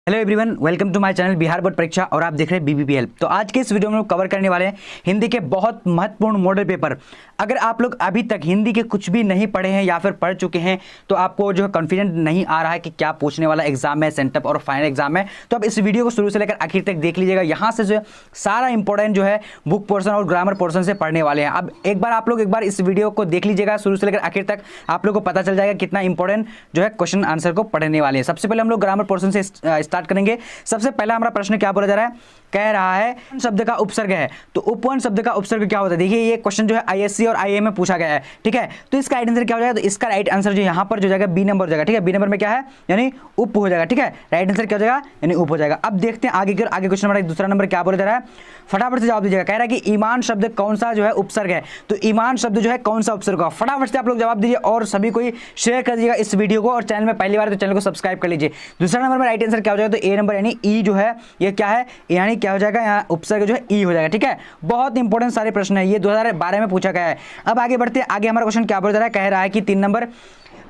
Hello everyone, welcome to my channel Bihar board परीक्षा और आप देख रहे हैं बीबीपीएल। तो आज के इस वीडियो में हम कवर करने वाले हैं हिंदी के बहुत महत्वपूर्ण मॉडल पेपर। अगर आप लोग अभी तक हिंदी के कुछ भी नहीं पढ़े हैं या फिर पढ़ चुके हैं तो आपको जो है कॉन्फिडेंट नहीं आ रहा है कि क्या पूछने वाला एग्जाम है, सेंटअप और फाइनल एग्जाम है, तो आप इस वीडियो को शुरू से लेकर आखिर तक देख लीजिएगा। यहाँ से जो है सारा इंपॉर्टेंट जो है बुक पोर्शन और ग्रामर पोर्शन से पढ़ने वाले हैं। अब एक बार इस वीडियो को देख लीजिएगा शुरू से लेकर आखिर तक, आप लोग को पता चल जाएगा कितना इंपॉर्टेंट जो है क्वेश्चन आंसर को पढ़ने वाले हैं। सबसे पहले हम लोग ग्रामर पोर्शन से स्टार्ट करेंगे। सबसे पहला हमारा प्रश्न क्या बोला जा रहा है, कह रहा है शब्द का उपसर्ग है, तो उपवन शब्द का उपसर्ग क्या होता है। देखिए ये क्वेश्चन जो है आईएससी और आईएएम में पूछा गया है, ठीक है। तो इसका राइट आंसर क्या हो जाएगा, तो इसका राइट आंसर जो यहाँ पर जो जाएगा बी नंबर हो जाएगा, ठीक है। बी नंबर में क्या है यानी उप हो जाएगा, ठीक है। राइट आंसर क्या हो जाएगा यानी उप हो जाएगा। अब देखते हैं आगे की ओर, आगे क्वेश्चन नंबर दूसरा नंबर क्या बोला जा रहा है, फटाफट से जवाब दीजिएगा। कह रहा है कि ईमान शब्द कौन सा जो है उपसर्ग है, तो ईमान शब्द जो है कौन सा उपसर्ग होगा, फटाफट से आप लोग जवाब दीजिए और सभी को शेयर कर दीजिएगा इस वीडियो को, और चैनल में पहली बार तो चैनल को सब्सक्राइब कर लीजिए। दूसरा नंबर में राइट आंसर क्या हो जाएगा, तो ए नंबर यानी ई जो है ये क्या है यानी क्या हो जाएगा, यहाँ उपसर्ग जो है ई हो जाएगा, ठीक है। बहुत इंपॉर्टेंट सारे प्रश्न है, ये 2012 में पूछा गया है। अब आगे बढ़ते हैं, आगे हमारा क्वेश्चन क्या बोल रहा है, कह रहा है कि 3 नंबर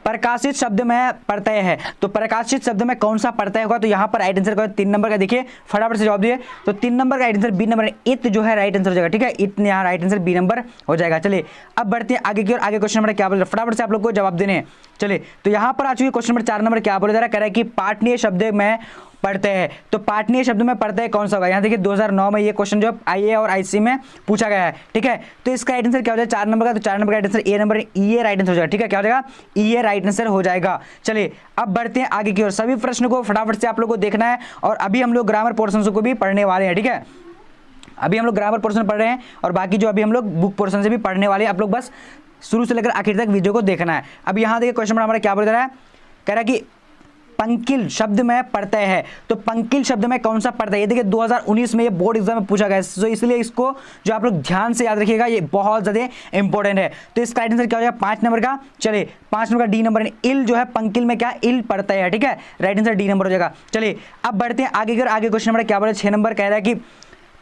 प्रकाशित शब्द में प्रत्यय है, तो प्रकाशित शब्द में कौन सा प्रत्यय होगा, तो यहाँ पर राइट आंसर 3 नंबर का देखिए, फटाफट से जवाब दिए। तो 3 नंबर का राइट आंसर बी नंबर इत जो है राइट आंसर हो जाएगा, ठीक है। इत यहाँ राइट आंसर बी नंबर हो जाएगा। चलिए अब बढ़ते हैं आगे की ओर, आगे क्वेश्चन नंबर क्या बोल रहा है, फटाफट से आप लोग को जवाब देने हैं। चलिए तो यहाँ पर आ चुकी क्वेश्चन नंबर 4 नंबर क्या बोला जा रहा है, कह रहा है कि पाठनीय शब्द में पढ़ते हैं, तो पाठनीय शब्द में पढ़ते हैं कौन सा होगा। यहाँ देखिए 2009 में ये क्वेश्चन जो आईए और आईसी में पूछा गया है, ठीक है। तो इसका राइट आंसर क्या हो जाएगा 4 नंबर का, तो 4 नंबर का right answer A number E A right answer हो जाएगा, ठीक है। क्या हो जाएगा ई ए राइट आंसर हो जाएगा। चलिए अब बढ़ते हैं आगे की ओर, सभी प्रश्न को फटाफट से आप लोग को देखना है और अभी हम लोग ग्रामर पोर्शन को भी पढ़ने वाले हैं, ठीक है। अभी हम लोग ग्रामर पोर्शन पढ़ रहे हैं और बाकी जो अभी हम लोग बुक पोर्शन से भी पढ़ने वाले हैं। आप लोग बस शुरू से लेकर आखिर तक वीडियो को देखना है। अब यहाँ देखिए क्वेश्चन नंबर हमारा क्या बोल रहा है, कह रहा है कि पंकिल शब्द में प्रत्यय है, तो पंकिल शब्द में कौन सा प्रत्यय, ये देखिए 2019 में ये बोर्ड एग्जाम में पूछा गया है, तो इसलिए इसको जो आप लोग ध्यान से याद रखिएगा, ये बहुत ज्यादा इंपॉर्टेंट है। तो इसका राइट आंसर क्या हो जाएगा 5 नंबर का। चलिए 5 नंबर का डी नंबर इल जो है पंकिल में क्या इल प्रत्यय है, ठीक है। राइट आंसर डी नंबर हो जाएगा। चलिए अब बढ़ते हैं आगे की ओर, आगे क्वेश्चन नंबर क्या बोला 6 नंबर, कह रहा है कि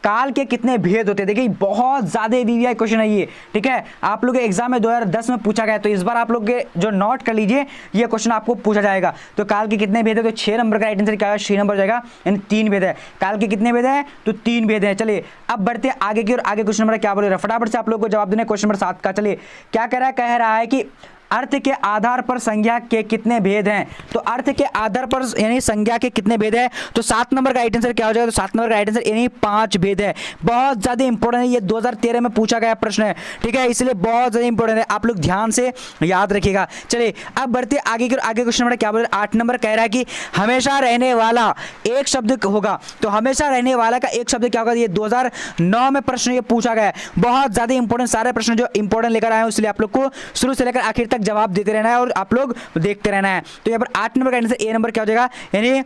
काल के कितने भेद होते हैं। देखिए बहुत ज्यादा वीवीआई क्वेश्चन है ये, ठीक है। आप लोग के एग्जाम में 2010 में पूछा गया, तो इस बार आप लोग के जो नोट कर लीजिए, ये क्वेश्चन आपको पूछा जाएगा। तो काल के कितने भेद है, तो 6 नंबर का राइट आंसर क्या है 6 नंबर हो जाएगा, यानी 3 भेद है। काल के कितने भेद है, तो 3 भेद है। चलिए अब बढ़ते हैं आगे की ओर, आगे क्वेश्चन नंबर क्या बोल रहा है, फटाफट से आप लोग को जवाब देना है। क्वेश्चन नंबर 7 का, चलिए क्या कह रहा है कि अर्थ के आधार पर संज्ञा के कितने भेद हैं, तो अर्थ के आधार पर यानी संज्ञा के कितने भेद है, तो 7 नंबर का राइट आंसर क्या हो जाएगा, तो 7 नंबर का राइट आंसर यानी 5 भेद है। बहुत ज्यादा इंपॉर्टेंट है, ये 2013 में पूछा गया प्रश्न है, ठीक है, इसलिए बहुत ज्यादा इंपॉर्टेंट है, आप लोग ध्यान से याद रखिएगा। चलिए अब बढ़ते आगे की, आगे क्वेश्चन नंबर क्या बोल रहा है 8 नंबर, कह रहा है कि हमेशा रहने वाला एक शब्द होगा, तो हमेशा रहने वाला का एक शब्द क्या होगा, ये 2009 में प्रश्न ये पूछा गया है। बहुत ज्यादा इंपॉर्टेंट सारे प्रश्न जो इंपॉर्टेंट लेकर आए हैं, इसलिए आप लोग को शुरू से लेकर आखिर तक जवाब देते रहना है और आप लोग देखते रहना है। तो यहाँ पर 8 नंबर का आंसर ए नंबर क्या हो जाएगा, यानी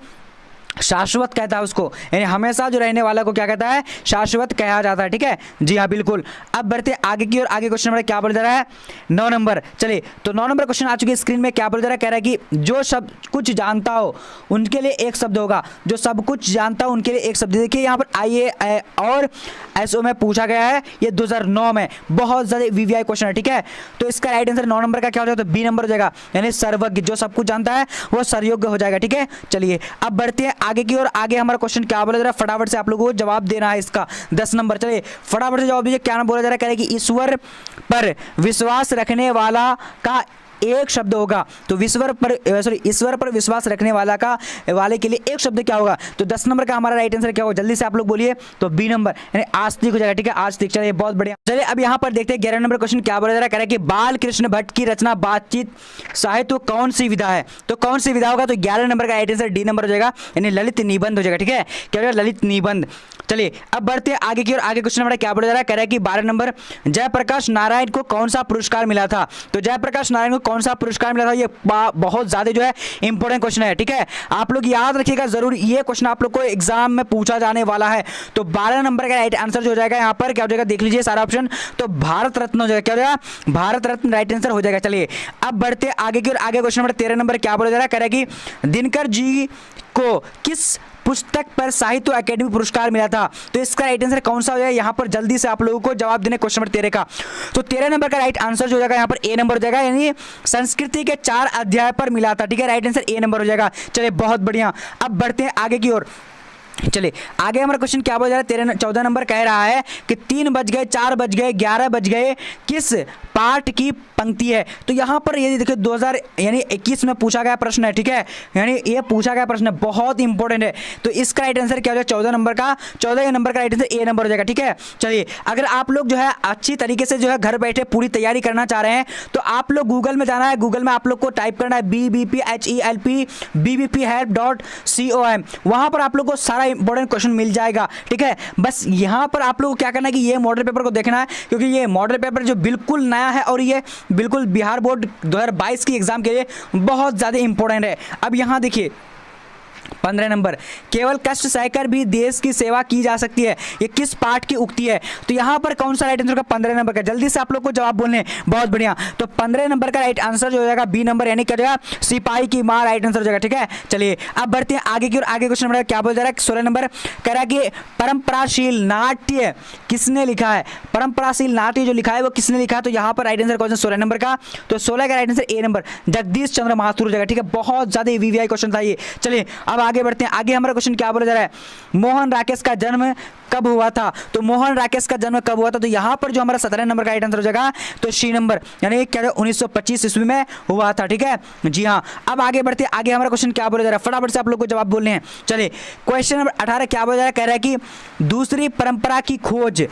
शाश्वत कहता है उसको, यानी हमेशा जो रहने वाला को क्या कहता है, शाश्वत कहा जाता है, ठीक है। जी हाँ बिल्कुल। अब बढ़ते आगे की ओर, आगे क्वेश्चन नंबर क्या बोल रहा है 9 नंबर। चलिए तो 9 नंबर क्वेश्चन आ चुकी है स्क्रीन में, क्या बोल रहा है, कह रहा है कि जो सब कुछ जानता हो उनके लिए एक शब्द होगा, जो सब कुछ जानता हो उनके लिए एक शब्द। देखिए यहाँ पर आईए और एसओ में पूछा गया है, ये 2009 में बहुत ज्यादा वीवीआई क्वेश्चन है, ठीक है। तो इसका राइट आंसर 9 नंबर का क्या हो जाएगा, तो बी नंबर हो जाएगा, यानी सर्वज्ञ, जो सब कुछ जानता है वो सर्वज्ञ हो जाएगा, ठीक है। चलिए अब बढ़ते हैं आगे की ओर, आगे हमारा क्वेश्चन क्या बोला जा रहा है, फटाफट से आप लोगों को जवाब देना है इसका 10 नंबर। चलिए फटाफट से जवाब दीजिए, क्या बोला जा रहा है, कह रहे हैं कि ईश्वर पर विश्वास रखने वाला का एक शब्द होगा, तो ईश्वर पर विश्वास रखने वाला का वाले के लिए एक शब्द क्या होगा, तो 10 नंबर का हमारा राइट आंसर क्या होगा, जल्दी से आप लोग बोलिए, तो बी नंबर यानी आस्तिक हो जाएगा, ठीक है, आस्तिक। चलिए बहुत बढ़िया। चलिए अब यहाँ पर देखते हैं 11 नंबर क्वेश्चन क्या बोला जा रहा है, कह रहा है कि बाल कृष्ण भट्ट की रचना बातचीत साहित्य कौन सी विधा है, तो कौन सी विधा होगा, तो 11 नंबर का राइट आंसर डी नंबर हो जाएगा, यानी ललित निबंध हो जाएगा, ठीक है। क्या हो जाएगा, ललित निबंध। चलिए अब बढ़ते हैं आगे की ओर, आगे क्वेश्चन नंबर क्या बोला जा रहा है, कह रहा है कि 12 नंबर जयप्रकाश नारायण को कौन सा पुरस्कार मिला था, तो जयप्रकाश नारायण को कौन सा पुरस्कार मिला था, ये बहुत ज्यादा जो है इंपॉर्टेंट क्वेश्चन है, ठीक है। आप लोग याद रखिएगा जरूर, ये क्वेश्चन आप लोग को एग्जाम में पूछा जाने वाला है। तो 12 नंबर का राइट आंसर जो हो जाएगा यहाँ पर क्या हो जाएगा, देख लीजिए सारा ऑप्शन, तो भारत रत्न हो जाएगा, क्या हो जाएगा भारत रत्न राइट आंसर हो जाएगा। चलिए अब बढ़ते आगे की ओर, आगे क्वेश्चन नंबर 13 नंबर क्या बोला जा रहा है, कह रहा है कि दिनकर जी को किस पुस्तक पर साहित्य अकादमी पुरस्कार मिला था? तो इसका राइट आंसर कौन सा हो जाएगा? यहाँ पर जल्दी से आप लोगों को जवाब देने क्वेश्चन नंबर 13 का। तो 13 नंबर का राइट आंसर जो हो जाएगा यहाँ पर ए नंबर हो जाएगा, यानी संस्कृति के 4 अध्याय पर मिला था। ठीक है, राइट आंसर ए नंबर हो जाएगा। चलिए बहुत बढ़िया, अब बढ़ते हैं आगे की ओर। चलिए आगे हमारा क्वेश्चन क्या बोल रहा है? 14 नंबर कह रहा है कि 3 बज गए, 4 बज गए, 11 बज गए, किस पाठ की पंक्ति है? तो यहाँ पर ये देखिए 2021 में पूछा गया प्रश्न है। ठीक है, यानी ये पूछा गया प्रश्न है, बहुत इंपॉर्टेंट है। तो इसका राइट आंसर क्या हो जाएगा? 14 नंबर का राइट आंसर ए नंबर हो जाएगा। ठीक है, चलिए अगर आप लोग जो है अच्छी तरीके से जो है घर बैठे पूरी तैयारी करना चाह रहे हैं तो आप लोग गूगल में जाना है। गूगल में आप लोग को टाइप करना है BBPHELP BBPhelp.com। वहां पर आप लोग को सारा इंपॉर्टेंट क्वेश्चन मिल जाएगा। ठीक है, बस यहां पर आप लोग को क्या करना है कि ये मॉडल पेपर को देखना है, क्योंकि ये मॉडल पेपर जो बिल्कुल नया है और ये बिल्कुल बिहार बोर्ड 2022 की एग्जाम के लिए बहुत ज्यादा इंपॉर्टेंट है। अब यहां देखिए 15 नंबर, केवल कष्ट सहकर भी देश की सेवा की जा सकती है, ये किस पाठ की उक्ति है? तो यहां पर कौन सा राइट आंसर का? 15 नंबर का। जल्दी से आप लोग को जवाब बोलने हैं, बहुत बढ़िया। तो 15 नंबर का राइट आंसर जो हो जाएगा बी नंबर, यानी क्या जाएगा? सिपाही की मां, राइट आंसर हो जाएगा। ठीक है, चलिए अब बढ़ते हैं आगे की ओर। आगे क्वेश्चन नंबर क्या बोल जा रहा है? 16 नंबर कह रहा है कि परंपराशील नाट्य किसने लिखा है? परंपराशील नाट्य जो लिखा है वो किसने लिखा है? तो यहाँ पर राइट आंसर कौन सा? 16 नंबर का। तो 16 का right answer A number, Jagdish Chandra Mathur हो जाएगा। ठीक है, बहुत ज्यादा VVI क्वेश्चन था ये। चलिए अब आगे बढ़ते हैं। आगे हमारा क्वेश्चन क्या बोला जा रहा है? मोहन राकेश का जन्म कब हुआ था? तो मोहन राकेश का जन्म कब हुआ था? तो यहां पर जो हमारा 17 नंबर का राइट आंसर हो जाएगा तो सी नंबर, यानी क्या 1925 ईस्वी में हुआ था। ठीक है, जी हाँ। अब आगे बढ़ते हैं। आगे हमारा क्वेश्चन क्या बोला जा रहा है? फटाफट से आप लोग को जवाब बोलने हैं। चलिए क्वेश्चन नंबर 18 क्या बोला जा रहा है? कह रहा है कि दूसरी परंपरा की खोज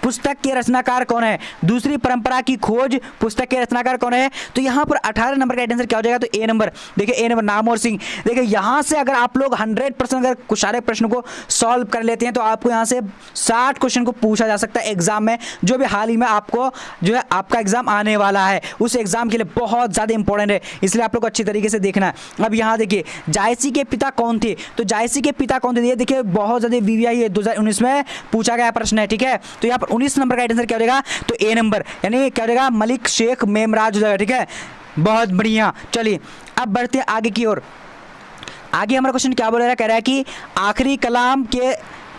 पुस्तक के रचनाकार कौन है? दूसरी परंपरा की खोज पुस्तक के रचनाकार कौन है? तो यहां पर 18 नंबर का आंसर क्या हो जाएगा? तो ए नंबर। देखिए ए नंबर, नामवर सिंह। देखिए यहां से अगर आप लोग 100% अगर कुछ सारे प्रश्न को सॉल्व कर लेते हैं तो आपको यहां से 60 क्वेश्चन को पूछा जा सकता है एग्जाम में, जो भी हाल ही में आपको जो है आपका एग्जाम आने वाला है, उस एग्जाम के लिए बहुत ज्यादा इंपॉर्टेंट है, इसलिए आप लोग को अच्छी तरीके से देखना है। अब यहां देखिए जायसी के पिता कौन थे? तो जायसी के पिता कौन थे? ये देखिए बहुत ज्यादा VVI 2019 में पूछा गया प्रश्न है। ठीक है, तो यहाँ पर 19 नंबर का आंसर क्या हो जाएगा? तो ए नंबर, यानी क्या हो जाएगा? मलिक शेख मेमराज हो जाएगा। ठीक है, बहुत बढ़िया। चलिए अब बढ़ते हैं आगे की ओर। आगे हमारा क्वेश्चन क्या बोल रहा है? कह रहा है कि आखिरी कलाम के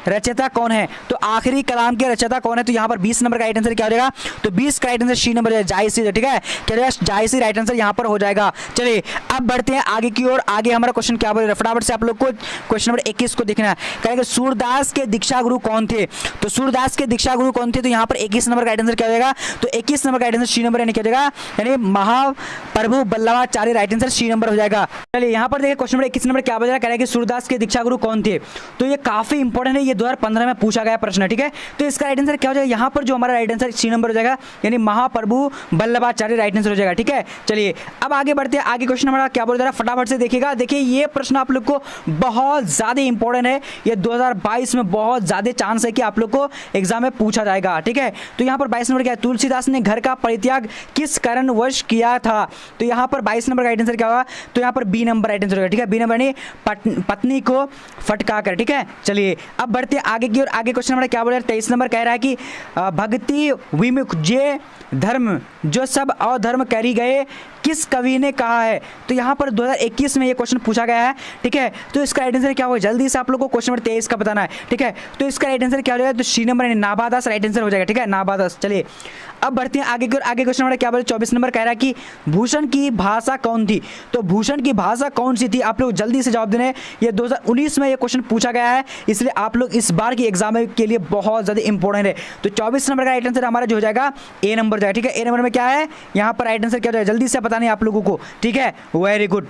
रचयिता कौन है? तो आखिरी कलाम के रचयिता कौन है? तो यहाँ पर 20 नंबर का राइट आंसर क्या हो जाएगा? तो 20 का राइट आंसर सी नंबर है, जायसी। ठीक है, क्या जाएगा? जायसी राइट आंसर यहाँ पर हो जाएगा। चलिए अब बढ़ते हैं आगे की ओर। आगे हमारा क्वेश्चन क्या बोल रहा है? फटाफट से आप लोग को क्वेश्चन नंबर 21 को देखना है। कहेंगे सूरदास के दीक्षा गुरु कौन थे? तो सूरदास के दीक्षा गुरु कौन थे? तो यहाँ पर 21 नंबर का राइट आंसर क्या हो जाएगा? तो 21 नंबर का राइट आंसर सी नंबर, यानी क्या हो जाएगा? यानी Mahaprabhu Vallabhacharya, right answer C number हो जाएगा। चलिए यहाँ पर देखिए क्वेश्चन नंबर 21 नंबर क्या बोल रहा है? कह रहा है कि सूरदास के दीक्षा गुरु कौन थे? तो ये काफी इंपॉर्टेंट है, ये 2015 में पूछा गया प्रश्न है। ठीक है, तो इसका राइट आंसर क्या हो जाएगा? यहाँ पर जो हमारा राइट आंसर सी नंबर हो जाएगा, यानी महाप्रभु बल्लभाचार्य, राइट आंसर हो जाएगा। ठीक है, चलिए अब आगे बढ़ते हैं। आगे क्वेश्चन हमारा क्या बोल रहा है? फटाफट से देखिएगा। देखिए ये प्रश्न आप लोग को बहुत ज्यादा इंपॉर्टेंट है, ये 2022 में बहुत ज्यादा चांस है कि आप लोग को एग्जाम में पूछा जाएगा। ठीक है, तो यहाँ पर 22 नंबर क्या है? तुलसीदास ने घर का परित्याग किस कारणवश किया था? तो यहाँ पर 22 नंबर का राइट आंसर क्या होगा? तो यहाँ पर बी नंबर राइट आंसर होगा। ठीक है, बी नंबर यानी पत्नी को फटका कर। ठीक है, चलिए अब बढ़ते हैं आगे की ओर। आगे क्वेश्चन हमारा क्या बोल रहा है? 23 नंबर कह रहा है कि भक्ति विमुख जे धर्म जो सब अधर्म करी गए किस कवि ने कहा है? तो यहाँ पर 2021 में ये क्वेश्चन पूछा गया है। ठीक है, तो इसका राइट आंसर क्या होगा? जल्दी से आप लोग को क्वेश्चन नंबर 23 का बताना है। ठीक है, तो इसका राइट आंसर क्या हो जाएगा? तो सी नंबर यानी नाभादास, राइट आंसर हो जाएगा। ठीक है, नाभादास। चलिए अब बढ़ते हैं आगे की ओर। आगे क्वेश्चन नंबर क्या बोले? 24 नंबर कह रहा है कि भूषण की भाषा कौन थी? तो भूषण की भाषा कौन सी थी? आप लोग जल्दी से जवाब देने। ये 2019 में ये क्वेश्चन पूछा गया है, इसलिए आप लोग इस बार की एग्जाम के लिए बहुत ज्यादा इंपॉर्टेंट है। तो 24 नंबर का राइट आंसर हमारा जो हो जाएगा ए नंबर जाएगा। ठीक है, ए नंबर में क्या है? यहाँ पर राइट आंसर क्या हो जाएगा? जल्दी से बताना है आप लोगों को। ठीक है, वेरी गुड।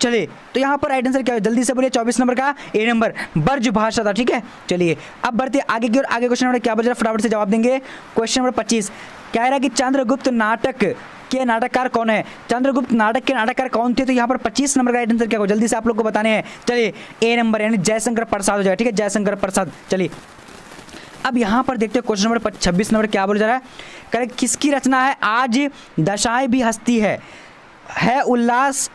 चलिए तो यहाँ पर राइट आंसर क्या है? जल्दी से बोलिए। 24 नंबर का ए नंबर ब्रज भाषा था। ठीक है, चलिए अब बढ़ते आगे की ओर। आगे क्वेश्चन नंबर क्या बच रहा है? फटाफट से जवाब देंगे। क्वेश्चन नंबर 25 कह रहा है कि चंद्रगुप्त नाटक के नाटककार कौन है? चंद्रगुप्त नाटक के नाटककार कौन थे? तो यहाँ पर 25 नंबर का राइट आंसर क्या होगा? जल्दी से आप लोग को बताने हैं। चलिए ए नंबर यानी जयशंकर प्रसाद हो जाएगा। ठीक है, जयशंकर प्रसाद। चलिए अब यहाँ पर देखते हैं क्वेश्चन नंबर 26 नंबर क्या बोल जा रहा है? कह किसकी रचना है? आज दशाएं भी हंसती है उल्लास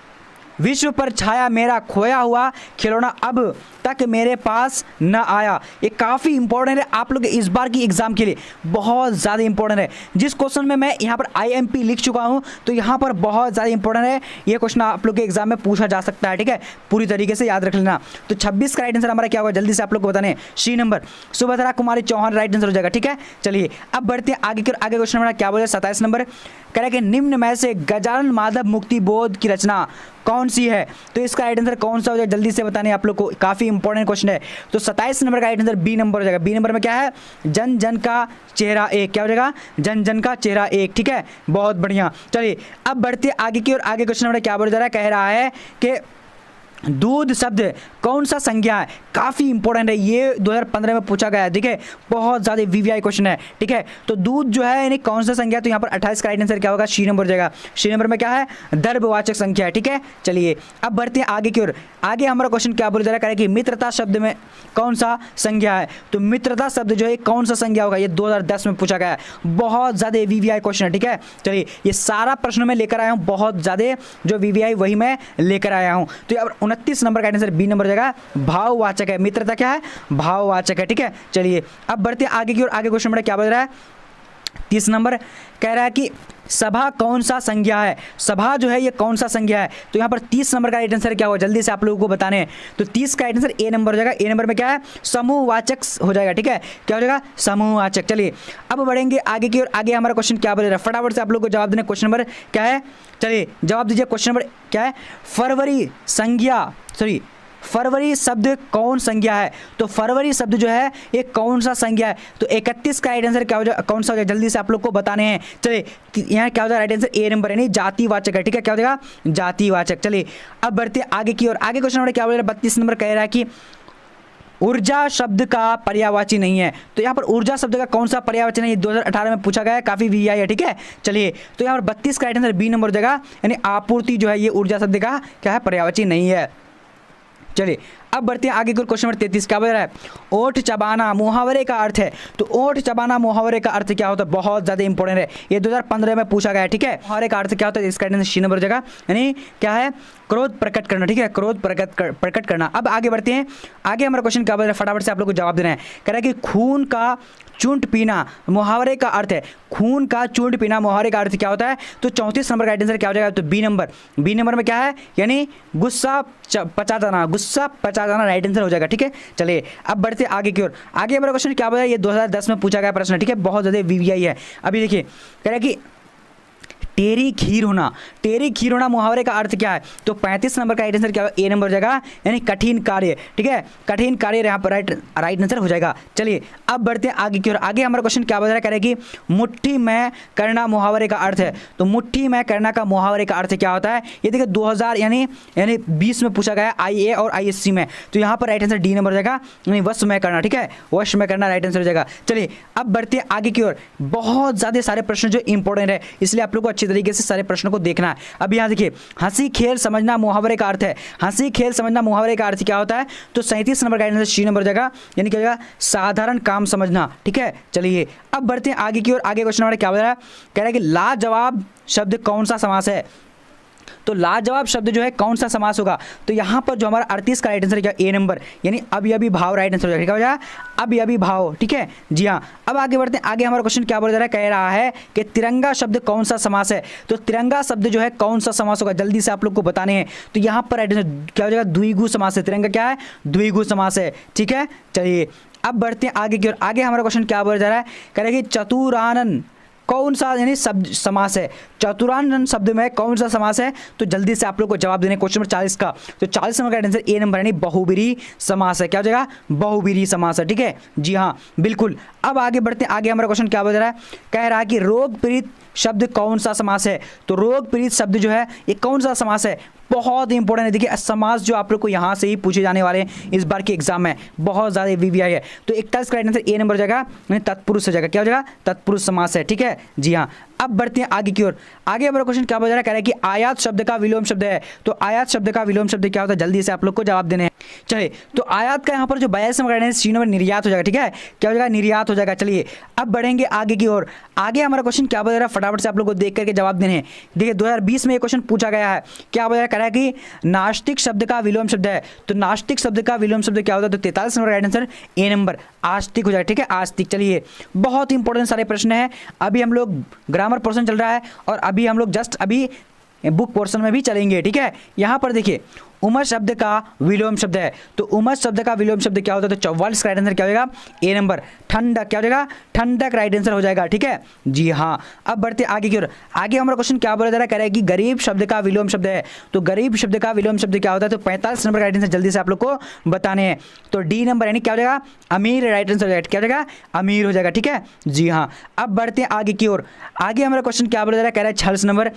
विश्व पर छाया मेरा खोया हुआ खिलौना अब तक मेरे पास न आया। ये काफ़ी इंपॉर्टेंट है आप लोग इस बार की एग्जाम के लिए, बहुत ज़्यादा इंपॉर्टेंट है। जिस क्वेश्चन में मैं यहाँ पर IMP लिख चुका हूँ तो यहाँ पर बहुत ज़्यादा इंपॉर्टेंट है, ये क्वेश्चन आप लोग के एग्जाम में पूछा जा सकता है, ठीक है, पूरी तरीके से याद रख लेना। तो 26 का राइट आंसर हमारा क्या होगा, जल्दी से आप लोग को बताने, सी number Subhadra Kumari Chauhan right answer हो जाएगा, ठीक है। चलिए अब बढ़ते हैं आगे आगे क्वेश्चन हमारा क्या बोले 27 नंबर कह रहा है कि निम्न में से गजानन माधव मुक्ति बोध की रचना कौन सी है। तो इसका राइट आंसर कौन सा हो जाएगा, जल्दी से बताने आप लोग को, काफी इंपॉर्टेंट क्वेश्चन है। तो 27 नंबर का राइट आंसर बी नंबर हो जाएगा। बी नंबर में क्या है, जन जन का चेहरा एक, क्या हो जाएगा, जन जन का चेहरा एक, ठीक है, बहुत बढ़िया। चलिए अब बढ़ते आगे की और आगे क्वेश्चन हमारा क्या बोला जा रहा है, कह रहा है कि दूध शब्द कौन सा संज्ञा है, काफ़ी इंपॉर्टेंट है, ये 2015 में पूछा गया है, ठीक है, बहुत ज़्यादा VVI क्वेश्चन है, ठीक है। तो दूध जो है यानी कौन सा संज्ञा है, तो यहाँ पर 28 का राइट आंसर क्या होगा, सी नंबर हो जाएगा। सी नंबर में क्या है, दर्भवाचक संख्या है, ठीक है। चलिए अब बढ़ते हैं आगे की ओर। आगे हमारा क्वेश्चन क्या बोला जा रहा है कि मित्रता शब्द में कौन सा संज्ञा है। तो मित्रता शब्द जो है कौन सा संज्ञा होगा, ये 2010 में पूछा गया है, बहुत ज़्यादा VVI क्वेश्चन है, ठीक है। चलिए ये सारा प्रश्न में लेकर आया हूँ, बहुत ज़्यादा जो VVI वही मैं लेकर आया हूँ। तो अब 29 नंबर का आंसर बी नंबर जाएगा, भाववाचक है। मित्रता क्या है, भाववाचक है, ठीक है। चलिए अब बढ़ते आगे की ओर। आगे क्वेश्चन क्या बोल रहा है, 30 नंबर कह रहा है कि सभा कौन सा संज्ञा है। सभा जो है ये कौन सा संज्ञा है। तो यहाँ पर 30 नंबर का राइट आंसर क्या होगा, जल्दी से आप लोगों को बताने हैं। तो 30 का राइट आंसर ए नंबर हो जाएगा। ए नंबर में क्या है, समूहवाचक हो जाएगा, ठीक है, क्या हो जाएगा, समूहवाचक। चलिए अब बढ़ेंगे आगे की ओर। आगे हमारा क्वेश्चन क्या बोल रहा है, फटाफट से आप लोग को जवाब देना। क्वेश्चन नंबर क्या है, चलिए जवाब दीजिए। क्वेश्चन नंबर क्या है, फरवरी शब्द कौन संज्ञा है। तो फरवरी शब्द जो है ये कौन सा संज्ञा है। तो 31 का राइट आंसर क्या हो जाएगा, कौन सा हो जाएगा, जल्दी से आप लोग को बताने हैं। चलिए यहाँ क्या हो जाएगा, राइट आंसर ए नंबर यानी जातिवाचक है, ठीक है, क्या हो जाएगा, जातिवाचक। चलिए अब बढ़ते आगे की ओर। आगे क्वेश्चन नंबर क्या बोल रहा है, 32 नंबर कह रहा है कि ऊर्जा शब्द का पर्यायवाची नहीं है। तो यहाँ पर ऊर्जा शब्द का कौन सा पर्यायवाची नहीं है, 2018 में पूछा गया है, काफी VVI है, ठीक है। चलिए तो यहाँ पर 32 का राइट आंसर बी नंबर हो जाएगा, यानी आपूर्ति जो है ये ऊर्जा शब्द का क्या है, पर्यायवाची नहीं है। चलिए अब बढ़ते हैं आगे। क्वेश्चन नंबर 33 क्या बोल रहा है, ओठ चबाना मुहावरे का अर्थ है। तो ओठ चबाना मुहावरे का अर्थ क्या होता है, बहुत ज़्यादा इंपॉर्टेंट है, ये 2015 में पूछा गया है, ठीक है। मुहावरे का अर्थ क्या होता है, इसका आंसर सी नंबर जगह, यानी क्या है, क्रोध प्रकट करना, ठीक है, क्रोध प्रकट करना। अब आगे बढ़ते हैं। आगे हमारा क्वेश्चन क्या बोल रहा है, फटाफट से आप लोग को जवाब देना है। कह रहा है कि खून का चूंट पीना मुहावरे का अर्थ है। खून का चूंट पीना मुहावरे का अर्थ क्या होता है। तो 34 नंबर का राइट आंसर क्या हो जाएगा, तो बी नंबर। बी नंबर में क्या है, यानी गुस्सा पचा जाना, गुस्सा पचा जाना राइट आंसर हो जाएगा, ठीक है। चलिए अब बढ़ते आगे की ओर। आगे हमारा क्वेश्चन क्या बोला है, ये 2010 में पूछा गया प्रश्न, ठीक है, बहुत ज़्यादा VVI है। अभी देखिए कह रहा है कि टेरी खीर होना मुहावरे का अर्थ क्या है। तो 35 नंबर का राइट आंसर क्या होगा, ए नंबर हो जाएगा, यानी कठिन कार्य, ठीक है, कठिन कार्य यहाँ पर राइट आंसर हो जाएगा। चलिए अब बढ़ते हैं आगे की ओर। आगे हमारा क्वेश्चन क्या बता रहा है, कह रहा है कि मुट्ठी में करना मुहावरे का अर्थ है। तो मुट्ठी में करना का मुहावरे का अर्थ क्या होता है, ये देखिए 2000 यानी 20 में पूछा गया IA और ISC में। तो यहाँ पर राइट आंसर डी नंबर हो जाएगा, यानी वश में करना, ठीक है, वश में करना राइट आंसर हो जाएगा। चलिए अब बढ़ते हैं आगे की ओर। बहुत ज़्यादा सारे प्रश्न जो इंपॉर्टेंट है, इसलिए आप लोग को अच्छी तरीके से सारे प्रश्नों को देखना है। अब यहाँ देखिए, हंसी खेल समझना मुहावरे का अर्थ है। हंसी खेल समझना मुहावरे का अर्थ क्या होता है। तो 37 नंबर का आंसर सी नंबर हो जाएगा, यानी क्या होगा, साधारण काम समझना, ठीक है। चलिए अब बढ़ते हैं आगे की ओर। आगे क्वेश्चन नंबर क्या बता रहा है, कह रहा है कि लाजवाब शब्द कौन सा समास है। तो लाजवाब शब्द जो है कौन सा समास होगा। तो यहाँ पर जो हमारा 38 का राइट आंसर क्या, ए नंबर, यानी अभी भाव राइट आंसर हो जाएगा, क्या हो जाएगा, अभी भाव, ठीक है जी हाँ। अब आगे बढ़ते हैं। आगे हमारा क्वेश्चन क्या बोल रहा है, कह रहा है कि तिरंगा शब्द कौन सा समास है। तो तिरंगा शब्द जो है कौन सा समास होगा, जल्दी से आप लोग को बताने हैं। तो यहाँ पर राइट आंसर क्या हो जाएगा, द्विगु समास है। तिरंगा क्या है, द्विगु समास है, ठीक है। चलिए अब बढ़ते हैं आगे की ओर। आगे हमारा क्वेश्चन क्या बोल जा रहा है, कह रहा है कि चतुरानन कौन सा यानी शब्द समास है। चतुरानन शब्द में कौन सा समास है। तो जल्दी से आप लोग को जवाब देने क्वेश्चन नंबर 40 का। तो 40 नंबर का आंसर ए नंबर यानी बहुब्रीहि समास है, क्या हो जाएगा, बहुब्रीहि समास है, ठीक है जी हाँ बिल्कुल। अब आगे बढ़ते हैं। आगे हमारा क्वेश्चन क्या बता रहा है, कह रहा है कि रोग पीड़ित शब्द कौन सा समास है। तो रोग पीड़ित शब्द जो है ये कौन सा समास है, बहुत इंपॉर्टेंट है। देखिए समास जो आप लोग को यहाँ से ही पूछे जाने वाले हैं इस बार के एग्जाम में, बहुत ज़्यादा VVI है। तो 41 का आंसर ए नंबर हो जाएगा, तत्पुरुष हो जाएगा, क्या हो जाएगा, तत्पुरुष समास है, ठीक है जी हाँ। अब बढ़ते हैं आगे की ओर। आगे हमारा क्वेश्चन क्या बोल रहा है, कह रहा है कि आयात शब्द का विलोम शब्द है। तो आयात शब्द का विलोम शब्द क्या होता है, जल्दी से आप लोग को जवाब देने हैं। चलिए, तो आयात का यहाँ पर जो 42 नंबर है, सी नंबर निर्यात हो जाएगा। ठीक है, क्या हो जाएगा, निर्यात हो जाएगा। चलिए अब बढ़ेंगे आगे की ओर। आगे हमारा क्वेश्चन क्या बोल रहा है, फटाफट से आप लोग को देख करके जवाब देने हैं। देखिए 2020 में ये क्वेश्चन पूछा गया है, क्या बोल रहा है, कह रहा है कि नास्तिक शब्द का विलोम शब्द है। तो नास्तिक शब्द का विलोम शब्द क्या होता है, तो 43 number right answer A number आस्तिक हो जाएगा। ठीक है, आस्तिक। चलिए, बहुत इंपॉर्टेंट सारे प्रश्न है। अभी हम लोग ग्रामर पोर्शन चल रहा है और अभी हम लोग जस्ट अभी बुक पोर्शन में भी चलेंगे। ठीक है, यहां पर देखिए उमस शब्द का विलोम शब्द है। तो उमस शब्द का विलोम शब्द क्या होता है, तो 44 राइट आंसर क्या हो जाएगा, ए नंबर ठंडक। क्या हो जाएगा, ठंडक राइट आंसर हो जाएगा। ठीक है जी हाँ। अब बढ़ते आगे की ओर। आगे हमारा क्वेश्चन क्या बोला जा रहा है, कह रहा है कि गरीब शब्द का विलोम शब्द है। तो गरीब शब्द का विलोम शब्द क्या होता है, तो 45 नंबर राइट आंसर जल्दी से आप लोग को बताने हैं। तो डी नंबर यानी क्या हो जाएगा, अमीर राइट आंसर हो जाएगा। क्या हो जाएगा, अमीर हो जाएगा। ठीक है जी हाँ। अब बढ़ते हैं आगे की ओर। आगे हमारा क्वेश्चन क्या बोला जा रहा है, कह रहा है 46 नंबर,